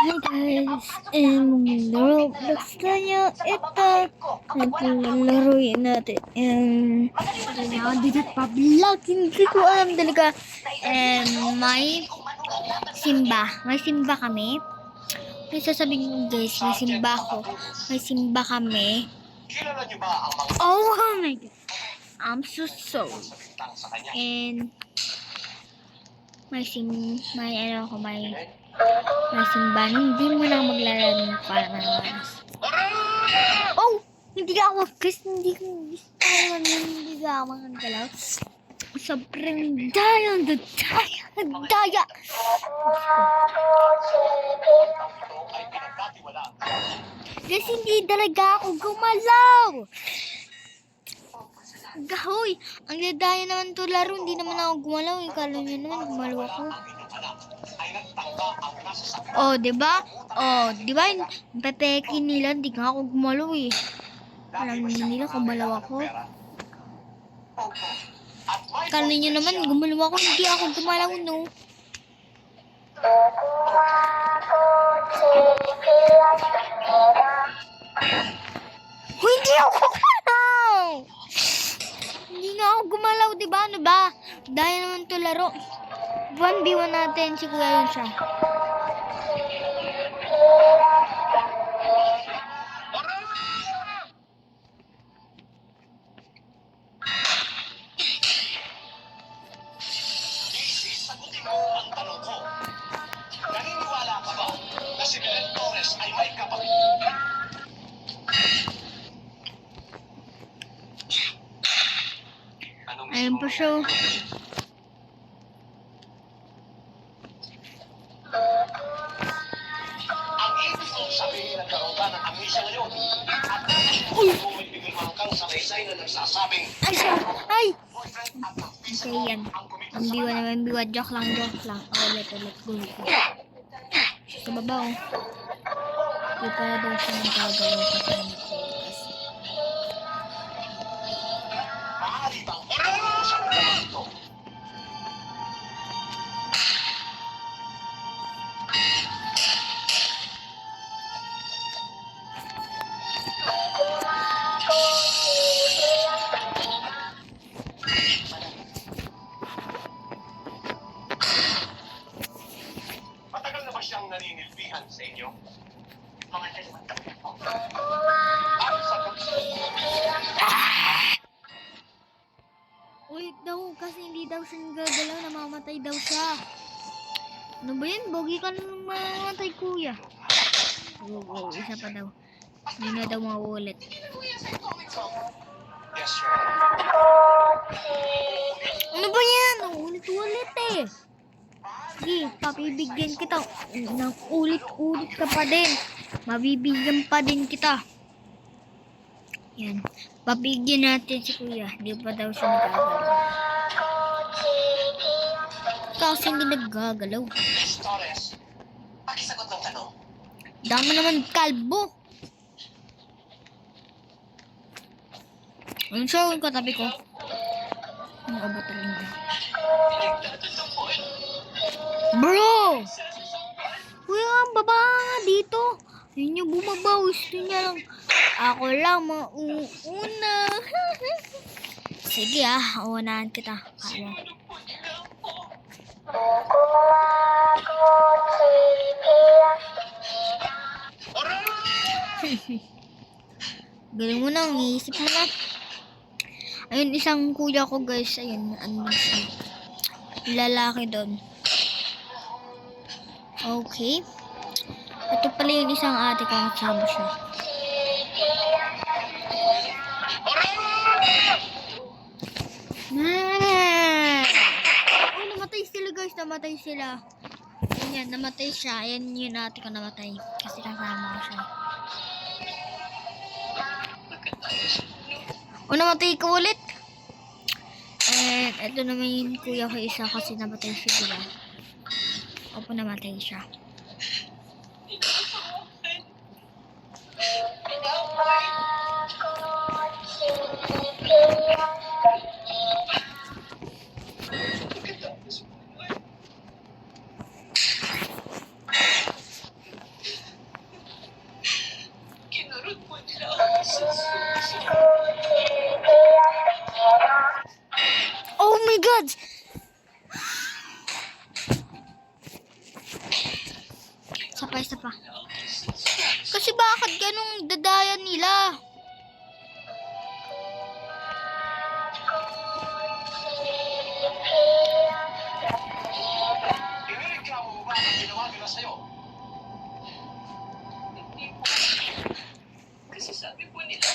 Hi guys, Roblox tayo. Ito, naglalaroin natin. Digit pa vlog. Hindi ko alam talaga. May simba kami. May sasabihin ko guys, may simba ko. May simba kami. Oh my god. I'm so sorry. And may simba. Hindi mo lang maglalaro ng parang oh! Hindi ako guys. Hindi ako magagalaw. Sobrang daya. Guys, hindi talaga ako gumalaw. Gahoy, ang dadaya naman to laro. Hindi naman ako gumalaw. Ikala nyo naman, gumalaw ako. Oh, diba? Pepeki nila, hindi nga ako gumalaw eh. Alam nila, gumalaw ako. Ikala nyo naman, gumalaw ako. Hindi ako gumalaw, no? Hindi ako gumalaw! Hindi nga ako gumalaw, diba? Ano ba? Dahil naman to laro. 1v1 natin, si Kuya yun siya. Sagutin mo ang tanong ko. Naniniwala ka ba na si Belen Torres ay may kapatid? Ayun po siya. Ang ibig kong sabihin na karoon ka ng amnesia ngayon at kung may biglang kang sanaysay na nagsasabing Ay! boyfriend at Okay, yan. Ang biwa. Joke lang. Ulit. Go. Sa baba, oh. Di pala daw siya nagagalaw kasi nagpukas. maaari bang ikaw sa ulang ito? Matagal na ba siyang naninilbihan sa inyo? Mga 5 taon na po. Ang sagot Ulit daw, kasi hindi daw siya nagagalaw, namamatay daw siya. Ano ba yan? Bogi ka nang mamamatay, kuya. Oo, isa pa daw. Hindi na daw maulit. yes, sir. Ano ba yan? Ulit eh. Sige, papibigyan kita ng ulit ka pa din. Mabibigyan pa din kita. Yan. Papigyan natin si kuya. Di pa daw siya nagagalaw. Kasi hindi nagagalaw. Miss Torres, pakisagot ng tanong. Dami naman kalbo. Ayun siya, yung katabi ko. Ang abot talaga. Bro! Kuya, ang baba dito. Yun yung bumabaw. Gusto niya lang. Ako lang mauuna. Sige unahan kita. Kaya. Galing mo na, iisip mo na. Ayun, isang kuya ko guys. Ayun, ano siya. Lalaki doon. Okay. Ito pala yung isang ate ko kasama siya. Oh, namatay sila guys. Namatay sila. Ayan, namatay siya. Ayan yung ate ko namatay. Kasi kasama ko siya. O, namatay ko ulit. Ito naman yung kuya ko isa kasi namatay siya. Opo, namatay siya. Isa pa. Kasi bakit ganong dadayan nila? Inireklamo mo ba ang ginawa nila sa'yo? Hindi po. Kasi sabi po nila,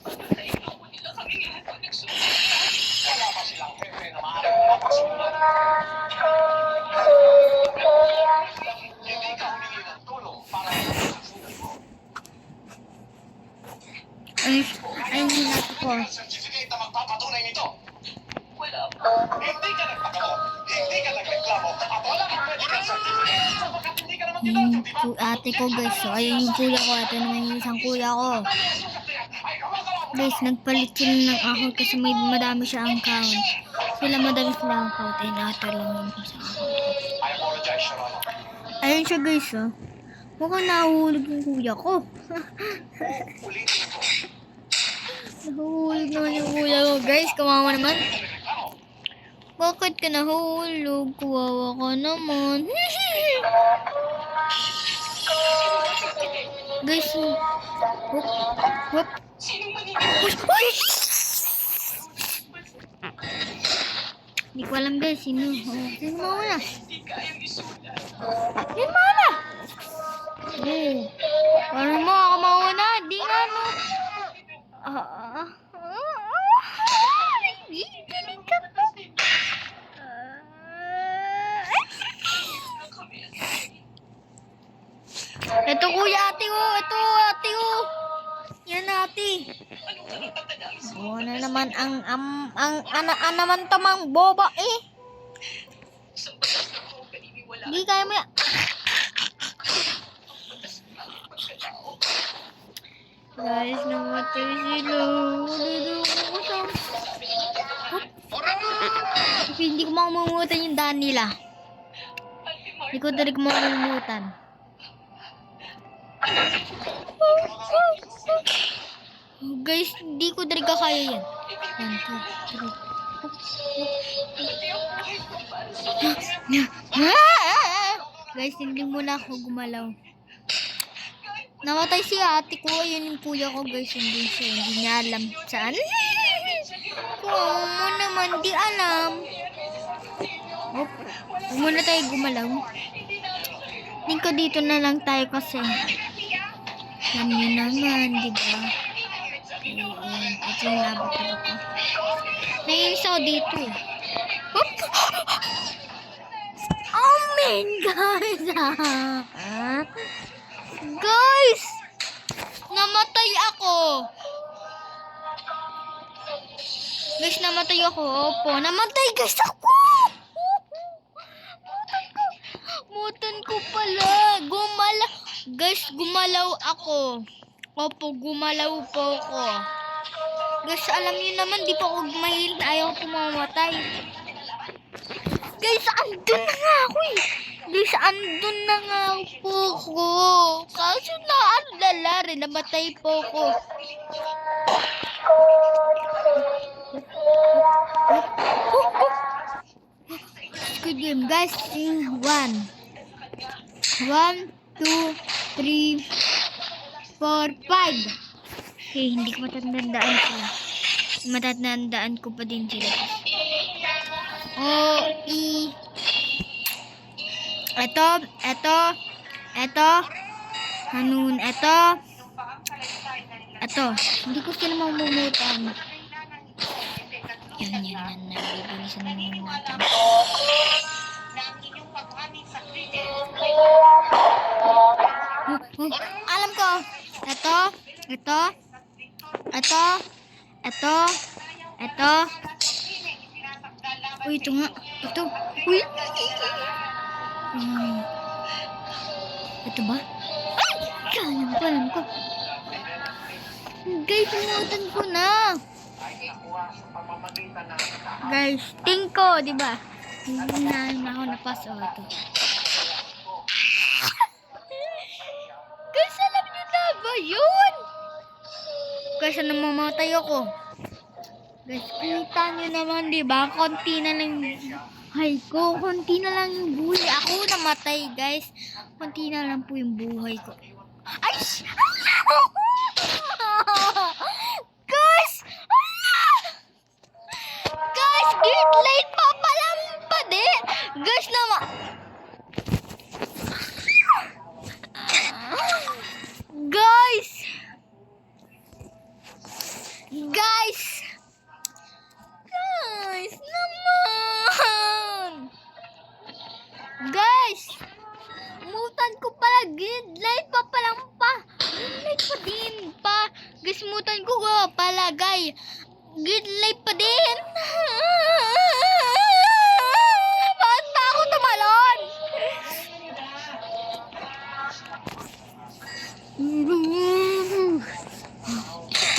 pagkatayin po nila kami ngayon po nagsulat. Wala ba silang hepe na maaaring mapagsulat? Hindi ka humingi ng tulong para mapagsulat mo. Ay, hindi natin ko. May certificate na magpapatunay nito. Wala po. Hindi ka nagpagamot, hindi ka nagreklamo, at wala kang medical certificate. Sapagkat hindi ka naman dinodyo, di ba? Ate ko guys, so ayun yung kuya ko. Ito naman yung isang kuya ko. Guys, nagpalit sila ng account kasi may madami siya ang account. Madami sila ang account. And ate lang yun sa account. I apologize, Your Honor. Ayun siya guys, oh. Mukhang nahuhulog yung kuya ko. Ulitin ko. Nahuhulog naman yung kuya ko. Guys, kawawa naman. Nagreklamo. Bakit ka nahulog? Kawawa ka naman. Guys, whoop. Sinong maniniwala? Uy! Hindi ko alam guys, sino? Sino mawala? Hindi kayang isulat. Sino mawala? Parang mo ako mawala. Di nga no. Hindi ka pa. Ito kuya ate ko. Ito ate ko. Yan ate. Oo na naman ang naman tamang boba eh. Isang batas na po, paniniwala. Hindi kaya mo yan. Guys, namatay sila. Kasi hindi ko mamumutan yung daan nila. Hindi ko talaga mamumutan. Guys, hindi ko talaga kaya yan. 1, 2, 3. Guys, hindi muna ako gumalaw. Namatay si ate ko. Ayun yung kuya ko guys. Hindi niya alam saan. Kung mo naman di alam. Huwag muna tayo gumalaw. Think ko dito na lang tayo kasi. Alam niyo naman, di ba? Ayan. Ito yung labot ko. Naiinis ako dito eh. Oop! Oh man, guys! Guys! Namatay ako! Guys, namatay ako. Opo, namatay guys ako! Mutan ko pala. Guys, gumalaw ako. Opo, gumalaw po ako. Guys, alam niyo naman, di pa ako gumahilit. Ayaw ko pumamatay. Guys, andun na nga ako eh. Guys, andun na nga po ako. Kaso naaalala rin, namatay po ako. Good game, guys. 1, 2, 3, 4, 5. Okay, hindi ko matatandaan sila. Matatandaan ko pa din sila. Ito. Hanun, ito. Hindi ko sila mamumutan. Yan. Nabibilisan na naman natin. Alam ko. Ito. Uy, ito nga. Ito. Uy. Ito ba? Ay! Alam ko. Guys, inuutan ko na. Guys, ting ko, di ba? Hindi na ako napaso ito. Guys, alam niyo na ba yun? Guys, namamatay ako. Guys, kita niyo naman, di ba? Konti na lang Hay ko, konti na lang yung buhay. Ako namatay, guys. Konti na lang po yung buhay ko. Ay! Guys! Guys, gate light pa pala pa din. Guys, Guys! Guys! Guys, naman! Guys! Mutan ko pala, gate light pa palang pa. Gate light pa din pa. Guys, mutan ko pala, guys. Gate light pa din. Bakit pa ako tumalon?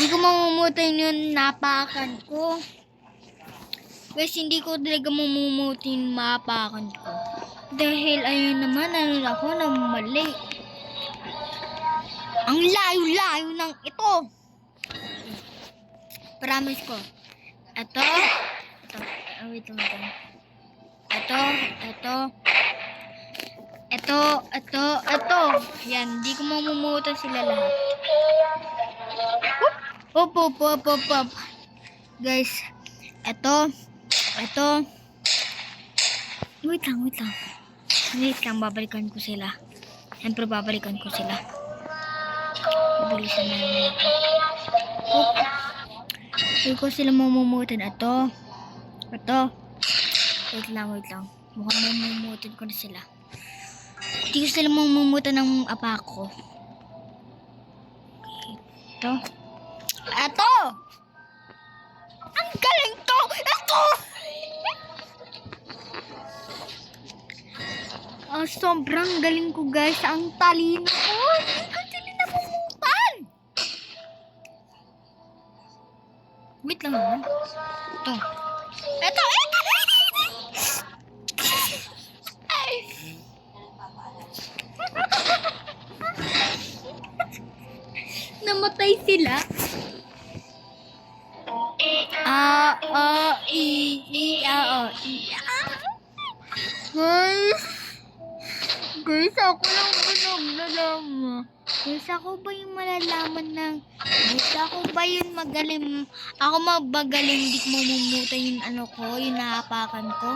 Hindi ko mamumutin yung napakan ko. Guys, hindi ko talaga mamumutin yung mapakan ko. Dahil ayun naman, ano ako na mali. Ang layo-layo ng ito. Promise ko. Ito. Wait lang. Ito. Yan, hindi ko mamumutan sila lahat. Op. Guys, ito. Wait lang, babalikan ko sila. Siyempre, babalikan ko sila. Bilisan na naman ito. Op. Hindi ko sila mamumutan. Ito. Wait lang. Mukhang mamumutan ko na sila. Hindi ko sila mamumutan ng apa ko. Ito. Ang galing to! Ito! Sobrang galing ko, guys. Ang talino ko. Hindi ko sila namumutan. Wait lang naman. Ito. Ay. Namatay sila. Guys, ako lang ba naglalaman? Guys, ako ba yung malalaman ng... Guys, ako ba yung magaling... Ako magagaling, di ko mamumutan yung ano ko, yung naapakan ko.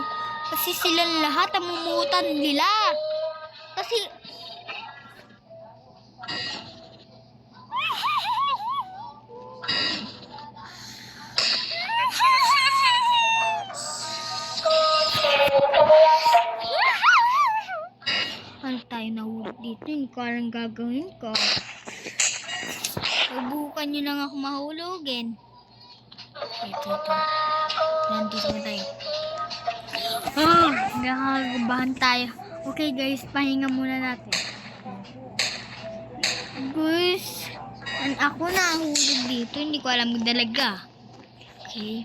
Kasi silang lahat ang mumutan nila. Kasi... Ano tayo nahulog dito? Hindi ko alam gagawin ko. Subukan nyo lang ako mahulugin. Ito. Nandito na tayo. Nakakabahan tayo. Okay guys, pahinga muna natin. Guys, ako nahulog dito. Hindi ko alam magdalaga. Okay.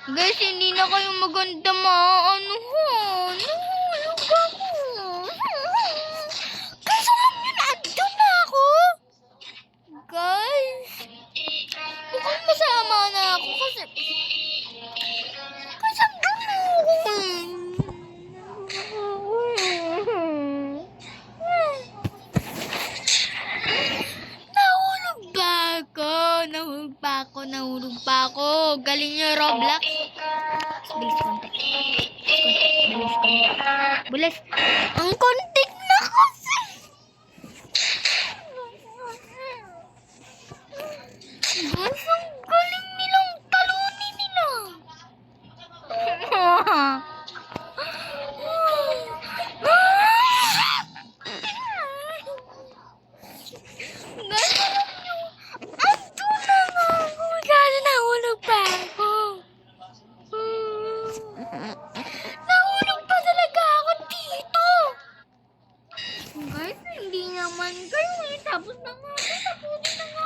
Guys, hindi na kayo maganda maano ho. Nahulog ako. Guys, alam nyo na, andun na ako. Guys, mukhang masama na ako kasi... Guys, andun na ako. Nahulog pa ako. Galing nyo, Roblox. Bilis konti. Bilis. Ang kontik na kasi. Guys, ang galing nilang talunin nila. Guys, alam nyo, ando na nga ako. Kasi nahulog pa ako. Nahulog pa talaga ako dito. Guys, hindi na naman kayo eh. Tapos na nga. Tapusin na nga